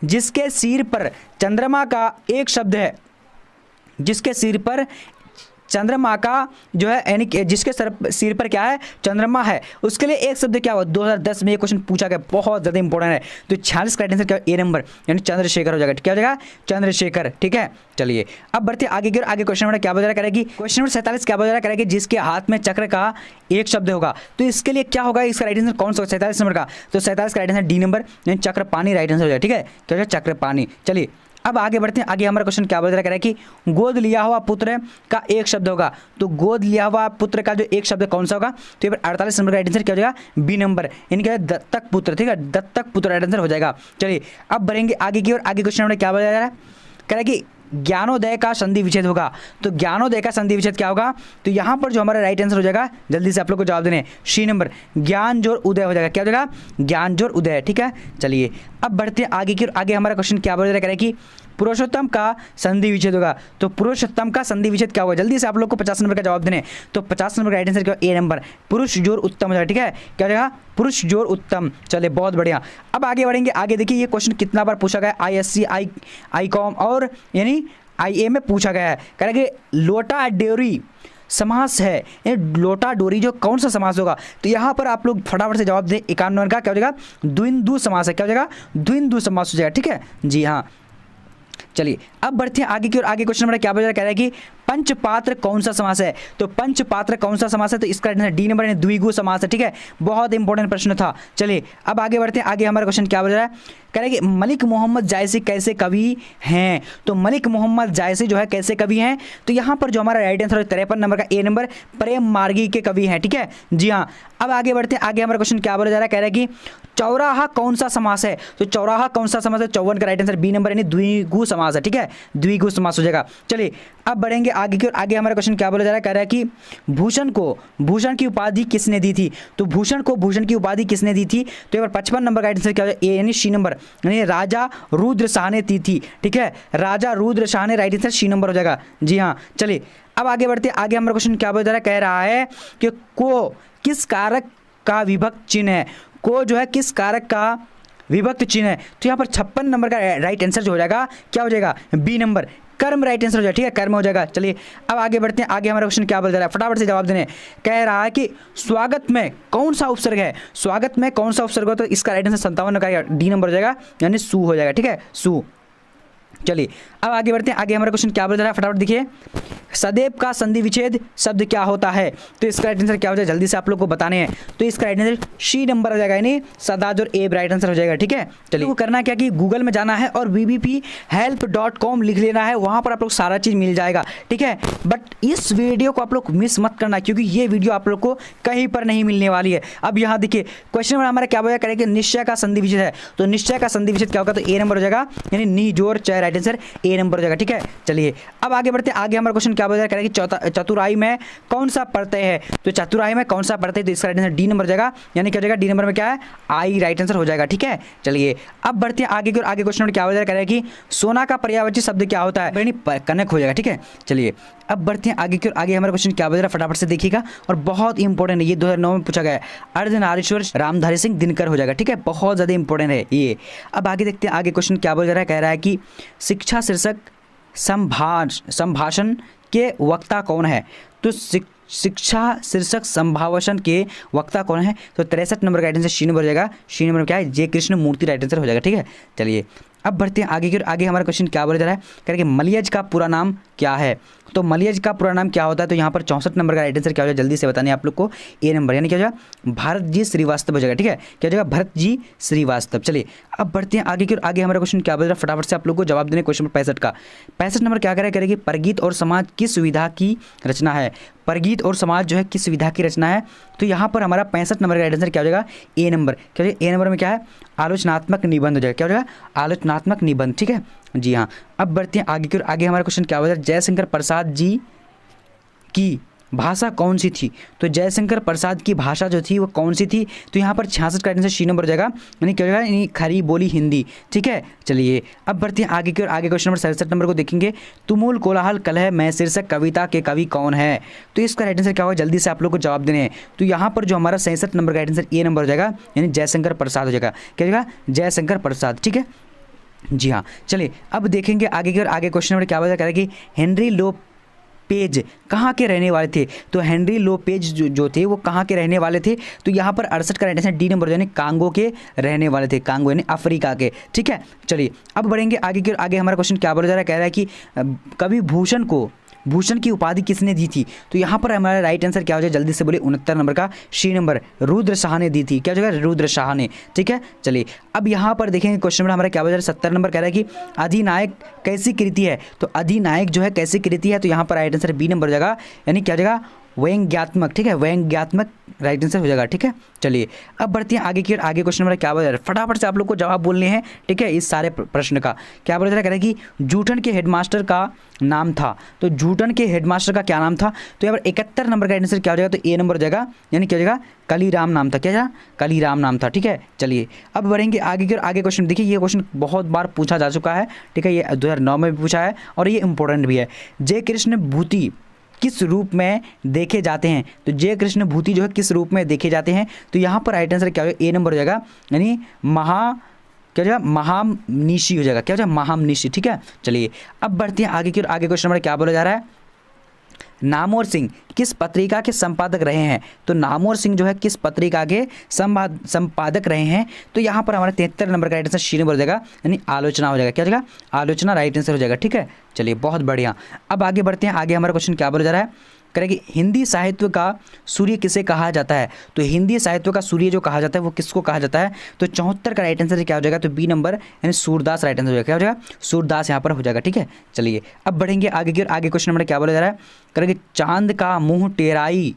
जिसके सिर पर चंद्रमा का एक शब्द है, जिसके सिर पर चंद्रमा का जो है यानी जिसके सिर पर क्या है, चंद्रमा है, उसके लिए एक शब्द क्या हुआ। 2010 में ये क्वेश्चन पूछा गया, बहुत ज़्यादा इंपॉर्टेंट है। तो 46 का आंसर क्या, ए नंबर यानी चंद्रशेखर हो जाएगा। क्या हो जाएगा, चंद्रशेखर। ठीक है चलिए अब बढ़ते आगे की ओर। आगे क्वेश्चन नंबर क्या बता करेगी, क्वेश्चन नंबर 47 क्या बता करेगी, जिसके हाथ में चक्र का एक शब्द होगा। तो इसके लिए क्या होगा, इसका राइट आंसर कौन सा, 47 नंबर का। तो 47 का राइट आंसर डी नंबर यानी चक्र पानी राइट आंसर हो जाएगा। ठीक है, क्या हो जाएगा, चक्र पानी। चलिए अब आगे बढ़ते हैं। आगे हमारा क्वेश्चन क्या बता रहा है कि गोद लिया हुआ पुत्र का एक शब्द होगा। तो गोद लिया हुआ पुत्र का जो एक शब्द कौन सा होगा, तो ये 48 नंबर का राइट आंसर क्या हो जाएगा, बी नंबर यानी क्या है, दत्तक पुत्र। ठीक है, दत्तक पुत्र राइट आंसर हो जाएगा। चलिए अब बढ़ेंगे आगे की ओर। आगे क्वेश्चन नंबर क्या बताया जा रहा है, कह रहा है कि ज्ञानोदय का संधि विच्छेद होगा। तो ज्ञानोदय का संधि विच्छेद क्या होगा, तो यहाँ पर जो हमारा राइट आंसर हो जाएगा, जल्दी से आप लोग को जवाब देने, सी नंबर ज्ञान जोड़ उदय हो जाएगा। क्या हो जाएगा, ज्ञान जोड़ उदय। ठीक है चलिए अब बढ़ते हैं आगे की। आगे हमारा क्वेश्चन क्या बोल रहा है कि पुरुषोत्तम का संधि विच्छेद होगा। तो पुरुषोत्तम का संधि विच्छेद क्या होगा, जल्दी से आप लोग को 50 नंबर का जवाब देने। तो 50 नंबर का राइट आंसर क्या, ए नंबर पुरुष जोड़ उत्तम हो जाएगा। ठीक है, क्या हो जाएगा, पुरुष जोड़ उत्तम। चलिए बहुत बढ़िया। अब आगे बढ़ेंगे। आगे देखिए ये क्वेश्चन कितना बार पूछा गया, ISC, ICOM और यानी IA में पूछा गया है। कह रहा है कि लोटा डोरी समास है, ये लोटा डोरी जो कौन सा समास होगा। तो यहाँ पर आप लोग फटाफट से जवाब दें। 51 नंबर का क्या हो जाएगा, द्विंदु समास है। क्या हो जाएगा, द्विंदु समास हो जाएगा। ठीक है जी हाँ। चलिए अब बढ़ते हैं आगे की ओर। आगे क्वेश्चन नंबर क्या बता कह रहा है कि पंचपात्र कौन सा समास है। तो पंचपात्र कौन सा समास है, तो इसका आंसर डी नंबर यानी द्विगु समास है। ठीक है, बहुत इंपॉर्टेंट प्रश्न था। चलिए अब आगे बढ़ते हैं। आगे हमारा क्वेश्चन क्या बता रहा है, कह रहा है कि मलिक मोहम्मद जायसी कैसे कवि हैं। तो मलिक मोहम्मद जायसी जो है कैसे कवि हैं, तो यहाँ पर जो हमारा राइट आंसर है 53 नंबर का ए नंबर प्रेम मार्गी के कवि हैं। ठीक है जी हाँ। अब आगे बढ़ते हैं। आगे हमारा क्वेश्चन क्या बोला जा रहा है, कह रहा है कि चौराहा कौन सा समास है। तो चौराहा कौन सा समास है, 54 का राइट आंसर बी नंबर यानी द्विगु समास है। ठीक है, द्विगु समास हो जाएगा। चलिए अब बढ़ेंगे आगे की ओर। आगे हमारा क्वेश्चन क्या बोला जा रहा है, कह रहा है कि भूषण को भूषण की उपाधि किसने दी थी। तो भूषण को भूषण की उपाधि किसने दी थी, तो यहाँ पर 55 नंबर का राइट आंसर क्या हो जाएगा, ए यानी सी नंबर यानी राजा रुद्र शाह ने दी थी। ठीक है, राजा रुद्र शाह ने राइट आंसर सी नंबर हो जाएगा जी हाँ। चलिए अब आगे बढ़ते हैं। आगे हमारा क्वेश्चन क्या बोला जा रहा है, कह रहा है कि को किस कारक का विभक्त चिन्ह है। को जो है किस कारक का विभक्त चिन्ह है, तो यहाँ पर 56 नंबर का राइट आंसर जो हो जाएगा क्या हो जाएगा, बी नंबर कर्म राइट आंसर हो जाएगा। ठीक है, कर्म हो जाएगा। चलिए अब आगे बढ़ते हैं। आगे हमारा क्वेश्चन क्या बोल रहा है, फटाफट से जवाब देने। कह रहा है कि स्वागत में कौन सा उपसर्ग है। स्वागत में कौन सा उपसर्ग हो, तो इसका राइट आंसर 57 का डी नंबर हो जाएगा यानी सु हो जाएगा। ठीक है, सु। चलिए अब आगे बढ़ते हैं। आगे हमारा क्वेश्चन क्या बोल रहा है, फटाफट देखिए। सदैव का संधि विच्छेद शब्द क्या होता है, तो इसका राइट आंसर क्या हो जाएगा, जल्दी से आप लोग को बताने हैं। तो इसका राइट आंसर सी नंबर हो जाएगा यानी सदाज और एब राइट आंसर हो जाएगा। ठीक है, चलिए वो करना क्या कि गूगल में जाना है और bbphelp.com लिख लेना है, वहां पर आप लोग सारा चीज मिल जाएगा। ठीक है, बट इस वीडियो को आप लोग मिस मत करना, क्योंकि ये वीडियो आप लोग को कहीं पर नहीं मिलने वाली है। अब यहाँ देखिए क्वेश्चन नंबर हमारा क्या बोला करेंगे, निश्चय का संधि विच्छेद है। तो निश्चय का संधि विच्छेद क्या होगा, तो ए नंबर हो जाएगा यानी नी जोर चय राइट आंसर ए नंबर हो जाएगा। ठीक है, चलिए अब आगे बढ़ते हैं। आगे हमारा क्वेश्चन क्या बोला करेंगे, चतुराई में कौन सा प्रत्यय है। तो चतुराई में कौन सा प्रत्यय, तो इसका राइट आंसर डी नंबर हो जाएगा यानी क्या हो जाएगा, डी नंबर में क्या है, आई राइट आंसर हो जाएगा। ठीक है, चलिए अब बढ़ते हैं आगे की ओर। आगे क्वेश्चन क्या बोला करेंगे कि सोना का पर्यायवाची शब्द क्या होता है, यानी कनक हो जाएगा। ठीक है, चलिए अब बढ़ते हैं आगे की ओर। आगे हमारा क्वेश्चन क्या बोल रहा है, फटाफट से देखिएगा और बहुत इंपॉर्टेंट है, ये 2009 में पूछा गया है। अर्धनारीश्वर रामधारी सिंह दिनकर हो जाएगा। ठीक है, बहुत ज़्यादा इंपॉर्टेंट है ये। अब आगे देखते हैं। आगे क्वेश्चन क्या बोल रहा है, कह रहा है कि शिक्षा शीर्षक संभाषण के वक्ता कौन है। तो शिक्षा शीर्षक संभाषण के वक्ता कौन है? तो 63 नंबर का राइट आंसर सी नंबर हो जाएगा। सी नंबर क्या है? जे कृष्ण मूर्ति राइट आंसर हो जाएगा। ठीक है, चलिए अब बढ़ते हैं आगे की ओर। आगे हमारा क्वेश्चन क्या बोला जा रहा है? कह रहे कि मलयज का पूरा नाम क्या है? तो मलयज का पूरा नाम क्या होता है? तो यहाँ पर 64 नंबर का राइट आंसर क्या हो जाएगा? जल्दी से बताने आप लोग को। ए नंबर यानी क्या हो जाएगा? भारत जी श्रीवास्तव हो जाएगा। ठीक है, क्या हो जाएगा? भरत जी श्रीवास्तव। चलिए अब बढ़ते हैं आगे की ओर। आगे हमारा क्वेश्चन क्या बोल रहा है? फटाफट से आप लोग को जवाब देने। क्वेश्चन नंबर 65 का 65 नंबर क्या करेगी? परगीत और समाज किस सुविधा की रचना है? परगीत और समाज जो है किस सुविधा की रचना है? तो यहाँ पर हमारा 65 नंबर का राइट आंसर क्या हो जाएगा? ए नंबर। क्या हो जाएगा? ए नंबर में क्या है? आलोचनात्मक निबंध हो जाएगा। क्या हो जाएगा? आलोचनात्मक निबंध। ठीक है जी हाँ। अब बढ़ते हैं आगे की ओर। आगे हमारा क्वेश्चन क्या हो जाएगा? जयशंकर प्रसाद जी की भाषा कौन सी थी? तो जयशंकर प्रसाद की भाषा जो थी वो कौन सी थी? तो यहाँ पर 66 का आंसर सी नंबर हो जाएगा, यानी क्या हो जाएगा? यानी खरी बोली हिंदी। ठीक है, चलिए अब बढ़ते हैं आगे की ओर। आगे क्वेश्चन नंबर 67 नंबर को देखेंगे। तुमुल कोलाहल कलह में शीर्षक कविता के कवि कौन है? तो इसका राइट आंसर क्या होगा? जल्दी से आप लोग को जवाब देने हैं। तो यहाँ पर जो हमारा 67 नंबर का राइट आंसर ए नंबर हो जाएगा, यानी जयशंकर प्रसाद हो जाएगा। क्या हो जाएगा? जयशंकर प्रसाद। ठीक है जी हाँ, चलिए अब देखेंगे आगे की ओर। आगे क्वेश्चन नंबर क्या बोला जा रहा है कि हेनरी लोपेज कहाँ के रहने वाले थे? तो हेनरी लोपेज जो थे वो कहाँ के रहने वाले थे? तो यहाँ पर 68 का राइट आंसर डी नंबर यानी कांगो के रहने वाले थे। कांगो यानी अफ्रीका के। ठीक है, चलिए अब बढ़ेंगे आगे की ओर। आगे हमारा क्वेश्चन क्या बोला जा रहा है? कह रहा है कि कवि भूषण को भूषण की उपाधि किसने दी थी? तो यहाँ पर हमारा राइट आंसर क्या हो जाएगा? जल्दी से बोले 69 नंबर का सी नंबर रुद्र शाह ने दी थी। क्या हो जाएगा? रुद्र शाह ने। ठीक है, चलिए अब यहाँ पर देखेंगे क्वेश्चन नंबर हमारा क्या हो जाएगा? 70 नंबर कह रहा है कि अधिनायक कैसी कृति है? तो अधिनायक जो है कैसी कृति है? तो यहाँ पर राइट आंसर बी नंबर हो जाएगा, यानी क्या हो जाएगा? व्यंग्यात्मक। ठीक है, व्यंग्यात्मक राइट आंसर हो जाएगा। ठीक है, चलिए अब बढ़ते हैं आगे की ओर। आगे क्वेश्चन नंबर क्या बोला जा रहा है? फटाफट से आप लोग को जवाब बोलने हैं। ठीक है, इस सारे प्रश्न का क्या बोला जा रहा है? कह रहा है कि जूठन के हेडमास्टर का नाम था। तो जूठन के हेडमास्टर का क्या नाम था? तो यहाँ पर 71 नंबर का आंसर क्या हो जाएगा? तो ए नंबर हो जाएगा, यानी क्या हो जाएगा? कलीराम नाम था। क्या जाएगा? कलीराम नाम था। ठीक है, चलिए अब बढ़ेंगे आगे की ओर। आगे क्वेश्चन देखिए, ये क्वेश्चन बहुत बार पूछा जा चुका है। ठीक है, ये 2009 में भी पूछा है और ये इंपॉर्टेंट भी है। जय कृष्ण भूति किस रूप में देखे जाते हैं? तो जय कृष्ण भूति जो है किस रूप में देखे जाते हैं? तो यहाँ पर राइट आंसर क्या हो जाएगा? ए नंबर हो जाएगा, यानी क्या हो जाएगा? महामनीषी हो जाएगा। क्या हो जाएगा? महामनीषी। ठीक है, चलिए अब बढ़ते हैं आगे की ओर। आगे क्वेश्चन नंबर क्या बोला जा रहा है? नामवर सिंह किस पत्रिका के संपादक रहे हैं? तो नामवर सिंह जो है किस पत्रिका के संपादक रहे हैं? तो यहाँ पर हमारा 73 नंबर का राइट आंसर सी नंबर हो जाएगा, यानी आलोचना हो जाएगा। क्या हो जाएगा? आलोचना राइट आंसर हो जाएगा। ठीक है, चलिए बहुत बढ़िया। अब आगे बढ़ते हैं। आगे हमारा क्वेश्चन क्या बोला जा रहा है? करेंगे हिंदी साहित्य का सूर्य किसे कहा जाता है? तो हिंदी साहित्य का सूर्य जो कहा जाता है वो किसको कहा जाता है? तो 74 का राइट आंसर क्या हो जाएगा? तो बी नंबर यानी सूरदास राइट आंसर हो जाएगा। क्या हो जाएगा? सूरदास यहाँ पर हो जाएगा। ठीक है, चलिए अब बढ़ेंगे आगे की ओर। आगे क्वेश्चन नंबर क्या बोला जा रहा है? करेंगे चांद का मुँह टेराई,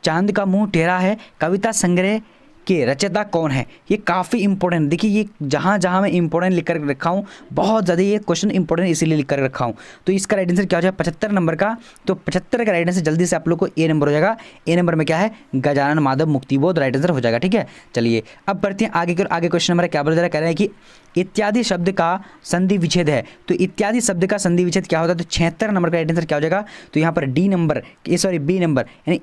चांद का मुँह टेरा है कविता संग्रह के रचयिता कौन है? ये काफ़ी इंपॉर्टेंट, देखिए ये जहाँ जहाँ मैं इंपॉर्टेंट लिख कर रखा हूँ, बहुत ज़्यादा ये क्वेश्चन इंपॉर्टेंट इसीलिए लिख कर रखा हूँ। तो इसका राइट आंसर क्या हो जाएगा? 75 नंबर का। तो 75 का राइट आंसर जल्दी से आप लोग को ए नंबर हो जाएगा। ए नंबर में क्या है? गजानन माधव मुक्तिबोध राइट आंसर हो जाएगा। ठीक है, चलिए अब बढ़ते हैं आगे। आगे क्वेश्चन नंबर क्या बोला जा रहा है? कह रहे हैं कि इत्यादि शब्द का संधि विच्छेद है। तो इत्यादि शब्द का संधि विच्छेद क्या होता है? तो 76 नंबर का राइट आंसर क्या हो जाएगा? तो यहाँ पर D number, sorry B number, यानी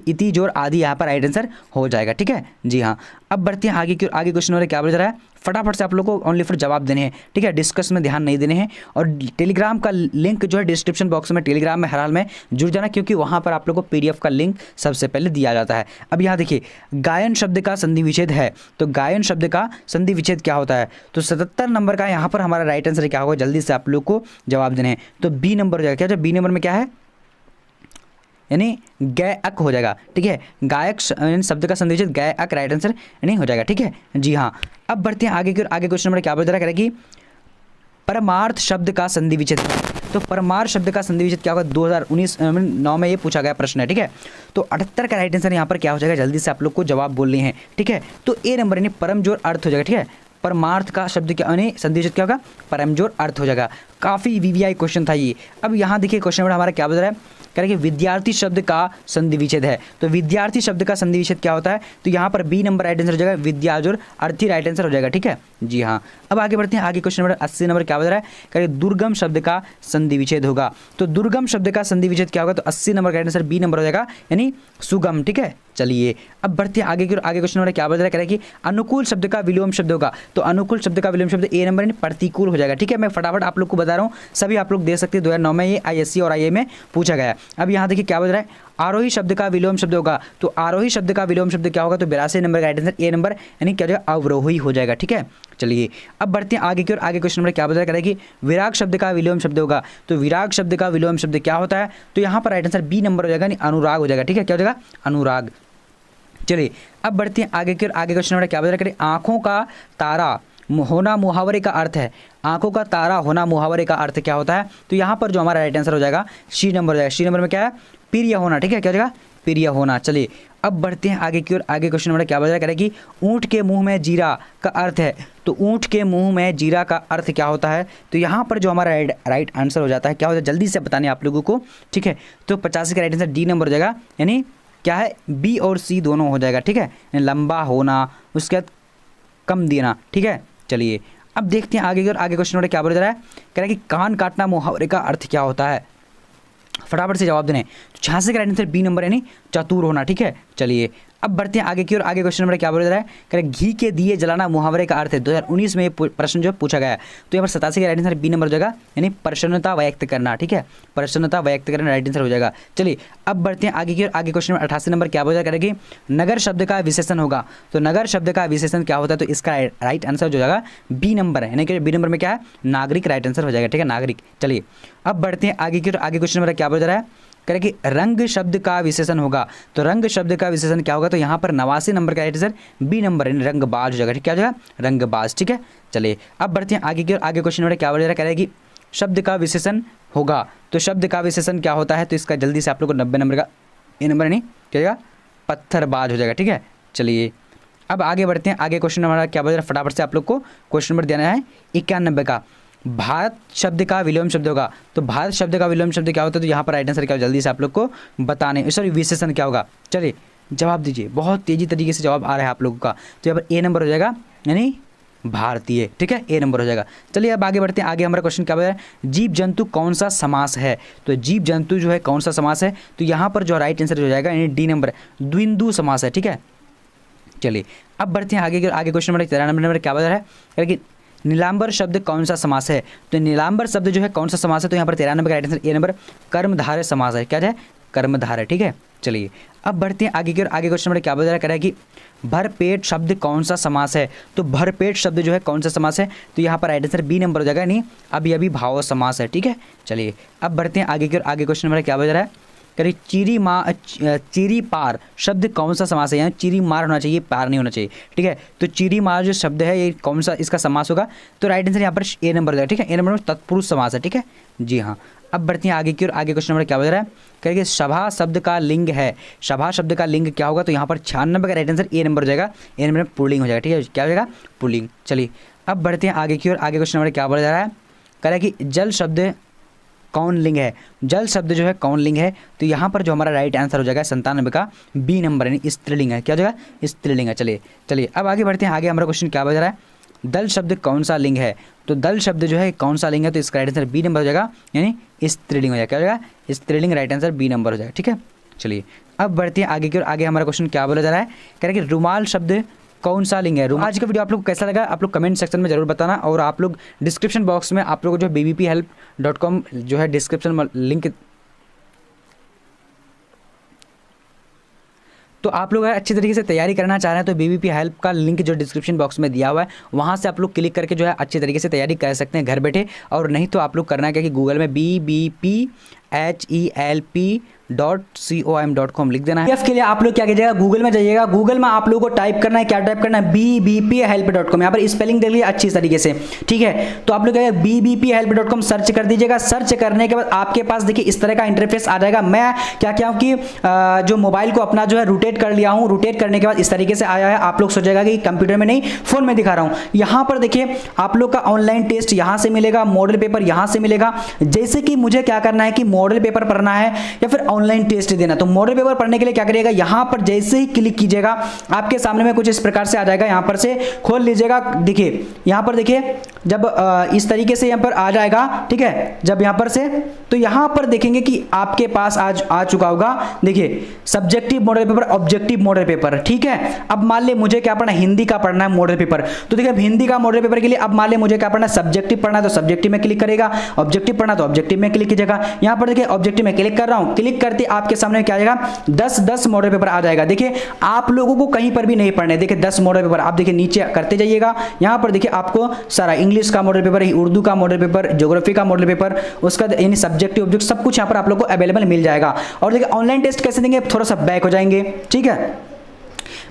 इति जोर आदि यहाँ पर राइट आंसर हो जाएगा। ठीक है जी हाँ। अब बढ़ते हैं आगे। आगे क्वेश्चन नंबर क्या बोला जा रहा है? फटाफट से आप लोग को ओनली फॉर जवाब देने हैं। ठीक है, डिस्कस में ध्यान नहीं देने हैं। और टेलीग्राम का लिंक जो है डिस्क्रिप्शन बॉक्स में, टेलीग्राम में हर हाल में जुड़ जाना, क्योंकि वहाँ पर आप लोग को पीडीएफ का लिंक सबसे पहले दिया जाता है। अब यहाँ देखिए, गायन शब्द का संधि विच्छेद है। तो गायन शब्द का संधि विच्छेद क्या होता है? तो 77 नंबर का यहाँ पर हमारा राइट आंसर क्या होगा? जल्दी से आप लोग को जवाब देने हैं। तो बी नंबर हो जाएगा। क्या? बी नंबर में क्या है? यानी गायक हो जाएगा। ठीक है, गायक शब्द का संधि विच्छेद गायक राइट आंसर यानी हो जाएगा। ठीक है जी हाँ। अब बढ़ते हैं आगे की ओर। आगे क्वेश्चन नंबर क्या बोल रहा है कि परमार्थ शब्द का संधि विच्छेद। तो परमार्थ शब्द का संधि विच्छेद क्या होगा? 2019-9 में ये पूछा गया प्रश्न है। ठीक है, तो 78 का राइट आंसर यहाँ पर क्या हो जाएगा? जल्दी से आप लोग को जवाब बोलने हैं। ठीक है, तो ए नंबर यानी परम जोर अर्थ हो जाएगा। ठीक है, परमार्थ का शब्द क्या यानी संधि विच्छेद क्या होगा? परमजोर अर्थ हो जाएगा। काफ़ी वीवीआई क्वेश्चन था ये। अब यहाँ देखिए क्वेश्चन नंबर हमारा क्या बता रहा है? कह रहे कि विद्यार्थी शब्द का संधि विच्छेद है। तो विद्यार्थी शब्द का संधि विच्छेद क्या होता है? तो यहाँ पर बी नंबर राइट आंसर हो जाएगा, विद्याजोर अर्थी राइट आंसर हो जाएगा। ठीक है जी हाँ। अब आगे बढ़ते हैं। आगे क्वेश्चन नंबर 80 नंबर क्या बता रहा है? कह रहे दुर्गम शब्द का संधि विच्छेद होगा। तो दुर्गम शब्द का संधि विच्छेद क्या होगा? तो 80 नंबर का आंसर बी नंबर हो जाएगा, यानी सुगम। ठीक है, चलिए अब बढ़ते हैं आगे की। आगे क्वेश्चन नंबर क्या बता रहा है? कह रहा है कि अनुकूल शब्द का विलोम शब्द होगा। तो अनुकूल शब्द का विलोम शब्द ए नंबर यानी प्रतिकूल हो जाएगा। ठीक है, मैं फटाफट आप लोग को बता रहा हूँ, सभी आप लोग दे सकते हैं। 2009 में ये आईएससी और आईए में पूछा गया है। अब यहाँ देखिए क्या बता रहा है, आरोही शब्द का विलोम शब्द होगा, तो आरोही शब्द का विलोम शब्द क्या होगा, तो 82 नंबर का राइट आंसर ए नंबर यानी क्या हो जाएगा, अवरोही हो जाएगा। ठीक है, चलिए अब बढ़ते हैं आगे की ओर। आगे क्वेश्चन नंबर क्या बता रहा है कि विराग शब्द का विलोम शब्द होगा, तो विराग शब्द का विलोम शब्द क्या होता है, तो यहाँ पर राइट आंसर बी नंबर हो जाएगा, यानी अनुराग हो जाएगा। ठीक है, क्या हो जाएगा, अनुराग। चलिए अब बढ़ते हैं आगे की ओर। आगे क्वेश्चन नंबर क्या बता रहा है, आंखों का तारा होना मुहावरे का अर्थ है, आंखों का तारा होना मुहावरे का अर्थ क्या होता है, तो यहाँ पर जो हमारा राइट आंसर हो जाएगा सी नंबर हो जाएगा। सी नंबर में क्या है, प्रिय होना। ठीक है, क्या हो जाएगा, प्रिय होना। चलिए अब बढ़ते हैं आगे की ओर। आगे क्वेश्चन नंबर क्या बता रहा है कि ऊँट के मुंह में जीरा का अर्थ है, तो ऊँट के मुंह में जीरा का अर्थ क्या होता है, तो यहाँ पर जो हमारा राइट आंसर हो जाता है क्या होता है, जल्दी से बताने आप लोगों को। ठीक है, तो 85 का राइट आंसर डी नंबर हो जाएगा, यानी क्या है, बी और सी दोनों हो जाएगा। ठीक है, लंबा होना, उसके बाद कम देना। ठीक है, चलिए अब देखते हैं आगे की ओर। आगे क्वेश्चन नंबर क्या बोल रहा है, कह रहा है कि कान काटना मुहावरे का अर्थ क्या होता है, फटाफट से जवाब देने। तो 86 का राइट आंसर बी नंबर यानी चतुर होना। ठीक है, चलिए अब बढ़ते हैं आगे की ओर। आगे क्वेश्चन नंबर क्या बोल रहा है, कह रहा है घी के दिए जलाना मुहावरे का अर्थ है, 2019 में ये प्रश्न जो पूछा गया है, तो यहाँ पर 87 का राइट आंसर बी नंबर हो जाएगा, यानी प्रसन्नता व्यक्त करना। ठीक है, प्रसन्नता व्यक्त करना राइट आंसर हो जाएगा। चलिए अब बढ़ते हैं आगे की ओर। आगे क्वेश्चन नंबर 88 नंबर क्या बोल रहा है कि नगर शब्द का विशेषण होगा, तो नगर शब्द का विशेषण क्या होता है, तो इसका राइट आंसर जो जाएगा बी नंबर है, यानी कि बी नंबर में क्या है, नागरिक राइट आंसर हो जाएगा। ठीक है, नागरिक। चलिए अब बढ़ते हैं आगे की ओर। आगे क्वेश्चन नंबर क्या बोल रहा है, कह रहे कि रंग शब्द का विशेषण होगा, तो रंग शब्द का विशेषण क्या होगा, तो यहाँ पर 89 नंबर का राइट आंसर बी नंबर यानी रंगबाज हो जाएगा। ठीक, क्या हो जाएगा, रंगबाज। ठीक है, चलिए अब बढ़ते हैं आगे की ओर। आगे क्वेश्चन नंबर क्या बोल रहा है, कह रहे हैं कि शब्द का विशेषण होगा, तो शब्द का विशेषण क्या होता है, तो इसका जल्दी से आप लोग को 90 नंबर का ए नंबर यानी क्या हो जाएगा, पत्थरबाज हो जाएगा। ठीक है, चलिए अब आगे बढ़ते हैं। आगे क्वेश्चन नंबर क्या बोल रहा है, फटाफट से आप लोग को क्वेश्चन नंबर देना है 91 का। भारत शब्द का विलोम शब्द होगा, तो भारत शब्द का विलोम शब्द क्या होता है, तो यहाँ पर राइट आंसर क्या हो, जल्दी से आप लोग को बताने, सॉरी विशेषण क्या होगा। चलिए जवाब दीजिए, बहुत तेजी तरीके से जवाब आ रहा है आप लोगों का, तो यहाँ पर ए नंबर हो जाएगा, यानी भारतीय। ठीक है, ए नंबर हो जाएगा। चलिए अब आगे बढ़ते हैं। आगे हमारा क्वेश्चन क्या बोल रहा है, जीव जंतु कौन सा समास है, तो जीव जंतु जो है कौन सा समास है, तो यहाँ पर जो राइट आंसर हो जाएगा यानी डी नंबर, द्विंदु समास है। ठीक है, चलिए अब बढ़ते हैं आगे। आगे क्वेश्चन नंबर 93 नंबर क्या बोल रहा है कि नीलांबर शब्द कौन सा समास है, तो नीलांबर शब्द जो है कौन सा समास है, तो यहाँ पर 93 नंबर का राइट आंसर ए नंबर, कर्मधारय समास है। क्या है, कर्मधारय। ठीक है, चलिए अब बढ़ते हैं आगे की ओर। आगे क्वेश्चन नंबर क्या बोल रहा है कि भरपेट शब्द कौन सा समास है, तो भरपेट शब्द जो है कौन सा समास है, तो यहाँ पर राइट आंसर बी नंबर हो जाएगा, नहीं अभी अभी भाव समास है। ठीक है, चलिए अब बढ़ते हैं आगे की ओर। आगे क्वेश्चन नंबर क्या बोल रहा है, करिए चीरी पार शब्द कौन सा समास है, यहाँ चीरी मार होना चाहिए, पार नहीं होना चाहिए। ठीक है, तो चीरी मार जो शब्द है ये कौन सा इसका समास होगा, तो राइट आंसर यहाँ पर ए नंबर हो जाएगा। ठीक है, ए नंबर में तत्पुरुष समास है। ठीक है, जी हाँ। अब बढ़ते हैं आगे की ओर। आगे क्वेश्चन नंबर क्या बता रहा है, करिए सभा शब्द का लिंग है, सभा शब्द का लिंग क्या होगा, तो यहाँ पर 96 नंबर का राइट आंसर ए नंबर हो जाएगा, ए नंबर में पुल्लिंग हो जाएगा। ठीक है, क्या हो जाएगा, पुल्लिंग। चलिए अब बढ़ते हैं आगे की ओर। आगे क्वेश्चन नंबर क्या बोला जा रहा है, कह रहा है कि जल शब्द कौन लिंग है, जल शब्द जो है कौन लिंग है, तो यहाँ पर जो हमारा राइट आंसर हो जाएगा 97 का बी नंबर यानी स्त्रीलिंग है। क्या हो जाएगा, स्त्रीलिंग है। चलिए अब आगे बढ़ते हैं। आगे हमारा क्वेश्चन क्या बता रहा है, दल शब्द कौन सा लिंग है, तो दल शब्द जो है कौन सा लिंग है, तो इसका राइट आंसर बी नंबर हो जाएगा, यानी स्त्रीलिंग हो जाएगा। क्या हो जाएगा, स्त्रीलिंग, राइट आंसर बी नंबर हो जाएगा। ठीक है, चलिए अब बढ़ते हैं आगे की ओर। आगे हमारा क्वेश्चन क्या बोला जा रहा है, कह रहे हैं कि रुमाल शब्द कौन सा लिंग है। आज का वीडियो आप लोग को कैसा लगा, आप लोग कमेंट सेक्शन में जरूर बताना, और आप लोग डिस्क्रिप्शन बॉक्स में आप लोग जो bbphelp.com जो है डिस्क्रिप्शन में लिंक, तो आप लोग अच्छी तरीके से तैयारी करना चाह रहे हैं तो BBP हेल्प का लिंक जो डिस्क्रिप्शन बॉक्स में दिया हुआ है वहाँ से आप लोग क्लिक करके जो है अच्छी तरीके से तैयारी कर सकते हैं घर बैठे। और नहीं तो आप लोग करना क्या कि गूगल में bbphelp.com लिख देना है। के लिए आप लोग क्या कीजिएगा, गूगल में जाइएगा, गूगल में आप लोगों को टाइप करना है, क्या टाइप करना है, bbphelp.com। यहाँ पर स्पेलिंग देख लीजिए अच्छी तरीके से, ठीक है। तो आप लोग क्या bbphelp.com सर्च कर दीजिएगा। सर्च करने के बाद आपके पास देखिए इस तरह का इंटरफेस आ जाएगा। मैं क्या क्या हूँ कि जो मोबाइल को अपना जो है रोटेट कर लिया हूँ, रोटेट करने के बाद इस तरीके से आया है। आप लोग सोचेगा कि कंप्यूटर में नहीं फोन में दिखा रहा हूँ। यहाँ पर देखिए आप लोग का ऑनलाइन टेस्ट यहाँ से मिलेगा, मॉडल पेपर यहाँ से मिलेगा। जैसे कि मुझे क्या करना है कि मॉडल पेपर पढ़ना है या फिर ऑनलाइन टेस्ट देना। तो मॉडल पेपर पढ़ने के लिए क्या करिएगा, यहां पर जैसे ही क्लिक कीजिएगा आपके सामने में कुछ इस प्रकार से आ जाएगा। यहां पर से खोल लीजिएगा, देखिए यहां पर देखिए जब इस तरीके से यहां पर आ जाएगा, ठीक है, जब यहां पर से तो यहां पर देखेंगे कि आपके पास आज आ चुका होगा, देखिए subjective model paper, objective model paper, ठीक है। अब मान ले मुझे क्या पढ़ना है, हिंदी का पढ़ना है मॉडल पेपर, तो देखिए हिंदी का मॉडल पेपर के लिए अब मान ले मुझे क्या पढ़ना है, सब्जेक्टिव पढ़ना है तो सब्जेक्टिव में क्लिक करेगा, ऑब्जेक्टिव पढ़ना तो ऑब्जेक्टिव में क्लिक कीजिएगा। यहां पर देखिए ऑब्जेक्टिव में क्लिक कर रहा हूं, क्लिक करते आपके सामने क्या आ जाएगा, 10 मॉडल पेपर आ जाएगा। देखिए आप लोगों को कहीं पर भी नहीं पढ़ने, देखिए 10 मॉडल पेपर आप देखिए नीचे करते जाइएगा। यहां पर देखिए आपको सारा इंग्लिश का मॉडल पेपर, उर्दू का मॉडल पेपर, ज्योग्राफी का मॉडल पेपर, उसका यानी सब्जेक्टिव ऑब्जेक्ट सब कुछ यहां पर आप लोग को अवेलेबल मिल जाएगा। और देखिए ऑनलाइन टेस्ट कैसे देंगे, थोड़ा सा बैक हो जाएंगे, ठीक है।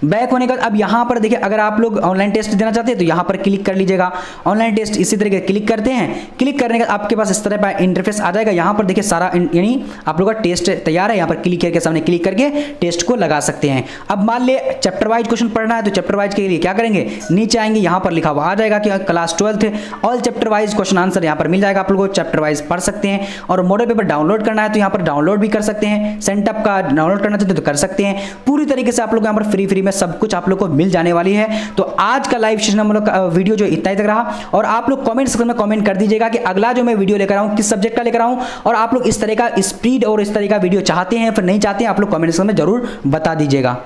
बैक होने का अब यहां पर देखिए अगर आप लोग ऑनलाइन टेस्ट देना चाहते हैं तो यहां पर क्लिक कर लीजिएगा, ऑनलाइन टेस्ट इसी तरीके क्लिक करते हैं। क्लिक करने के बाद आपके पास इस तरह का इंटरफेस आ जाएगा। यहां पर देखिए सारा यानी आप लोगों का टेस्ट तैयार है, यहां पर क्लिक करके सामने क्लिक करके टेस्ट को लगा सकते हैं। अब मान ले चैप्टर वाइज क्वेश्चन पढ़ना है तो चैप्टर वाइज के लिए क्या करेंगे, नीचे आएंगे, यहां पर लिखा हुआ आ जाएगा कि class 12th all chapter wise question answer यहां पर मिल जाएगा, आप लोगों को चैप्टर वाइज पढ़ सकते हैं। और मॉडल पेपर डाउनलोड करना है तो यहां पर डाउनलोड भी कर सकते हैं, सेंटअप का डाउनलोड करना चाहते हैं तो कर सकते हैं। पूरी तरीके से आप लोग यहां पर फ्री में सब कुछ आप लोग को मिल जाने वाली है। तो आज का लाइव सेशन हम लोग वीडियो जो इतना ही तक रहा, और आप लोग कमेंट सेक्शन में कमेंट कर दीजिएगा कि अगला जो मैं वीडियो लेकर आऊं किस सब्जेक्ट का लेकर आऊं, और आप लोग इस तरह का स्पीड और इस तरह का वीडियो चाहते हैं फिर नहीं चाहते हैं, आप लोग कमेंट सेक्शन में जरूर बता दीजिएगा।